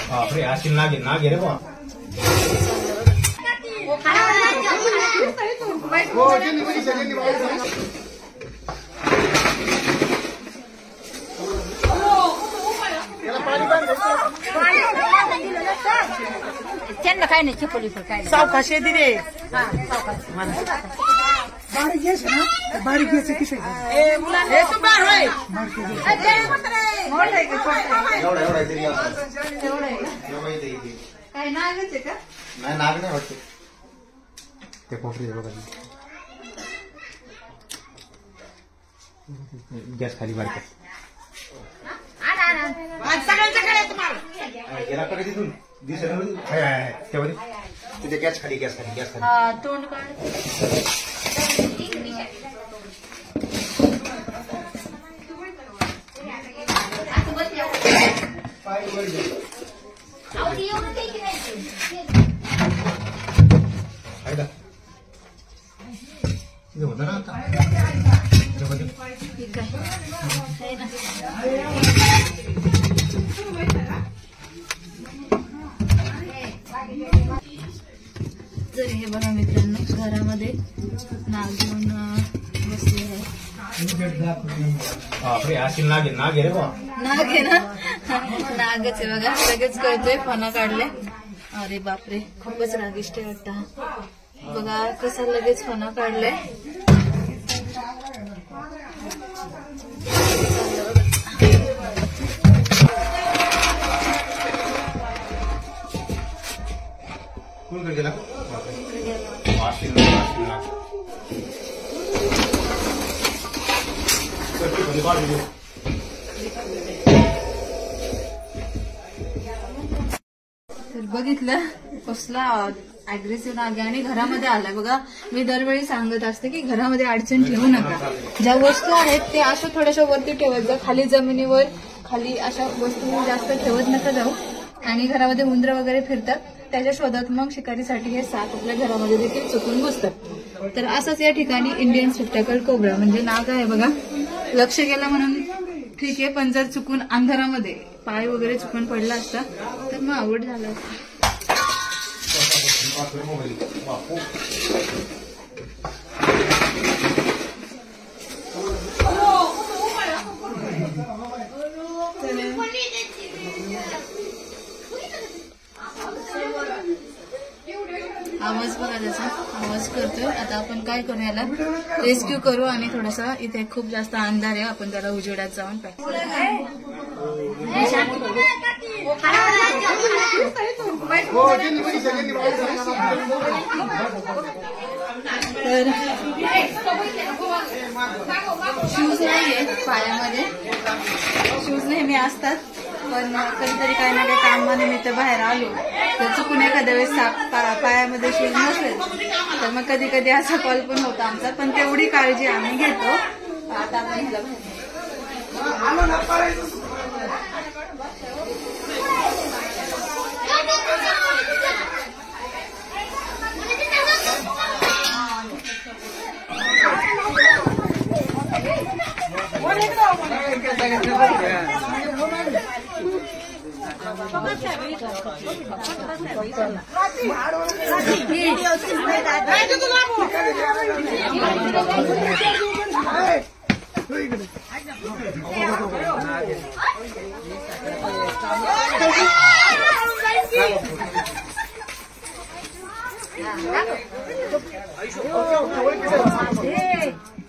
बापरे आशील नागे रे बा त्यांना काय नाही चपली काय सावकाश आहे दिले बारीक घ्यायचं किती काय नागच आहे का नाही नाग नाही वाटत ते कोपरी बघा गॅस खाली बारक्या गेला तिथून दिसेल तिथे गॅस खाली तोंड होता ना आता तर हे बघा मित्रांनो घरामध्ये नाग घेऊन बसले आहे. बापरे आशील नागे रे बा नाग आहे ना नागच आहे बघा लगेच कळतोय फणा काढले. अरे बापरे खूपच रागिष्ट आहे वाटतं बघा कसा लगेच फणा काढलाय. कोण गेला तर बघितलं कसला अग्रेसिव्ह नाग आणि घरामध्ये आलाय बघा. मी दरवेळी सांगत असते की घरामध्ये अडचण ठेवू नका. ज्या वस्तू आहेत ते अशा थोड्याशा वरती ठेवत जा. खाली जमिनीवर खाली अशा वस्तू जास्त ठेवत नका जाऊ. आणि घरामध्ये उंदरं वगैरे फिरतात त्याच्या शोधात मग शिकारीसाठी हे साप आपल्या घरामध्ये देखील चुकून घुसतात. तर असंच या ठिकाणी इंडियन स्पेक्टॅकल कोब्रा म्हणजे नाग आहे बघा. लक्ष गेलं म्हणून ठीक आहे पण जर चुकून अंधारामध्ये पाय वगैरे चुकून पडला असता तर मग आवड झालं असतं. आवाज बघा त्याचा आवाज करतोय. आता आपण काय करू याला रेस्क्यू करू आणि थोडासा इथे खूप जास्त अंधार आहे आपण त्याला उजेडात जाऊन पाहिजे. तर शूज नाहीये पायामध्ये. शूज नेहमी असतात पण कधीतरी काही ना काही कामानिमित्त बाहेर आलो तर चुकून एखाद्या वेळेस पायामध्ये शूज नसेल तर मग कधी कधी असा कॉल पण होता आमचा. पण तेवढी काळजी आम्ही घेतो. आता आपण ह्याला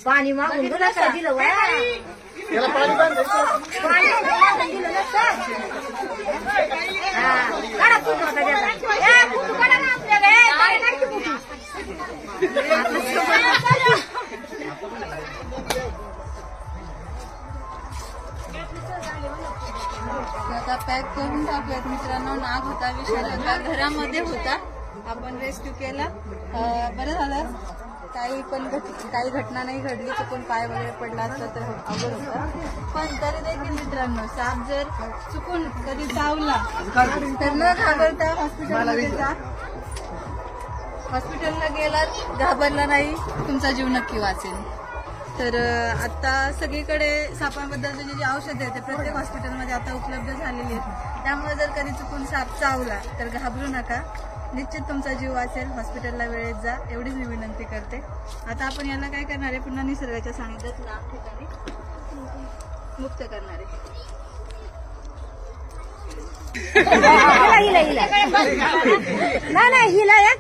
पाणी मागून दिलं त्याला पाणी आता पॅक करून टाकूयात मित्रांनो. नाग होता विषारी होता घरामध्ये होता आपण रेस्क्यू केला. बरं झालं काही घटना नाही घडली चुकून पाय वगैरे पडला असता तर अवघड होतं. पण तरी देखील मित्रांनो साप जर चुकून कधी चावला तर न घाबरता हॉस्पिटलमध्ये जा. हॉस्पिटलला गेलात घाबरला नाही तुमचा जीव नक्की वाचेल. तर आता सगळीकडे सापांबद्दलचे जे औषध आहे ते प्रत्येक हॉस्पिटलमध्ये आता उपलब्ध झालेली आहेत. त्यामुळे जर कधी चुकून साप चावला तर घाबरू नका, निश्चित तुमचा जीव वाचेल. हॉस्पिटलला वेळेत जा, एवढीच मी विनंती करते. आता आपण याला काय करणार आहे, पुन्हा निसर्गाच्या सानिध्यात लांब ठिकाणी मुक्त करणार आहे. नाही हिला एक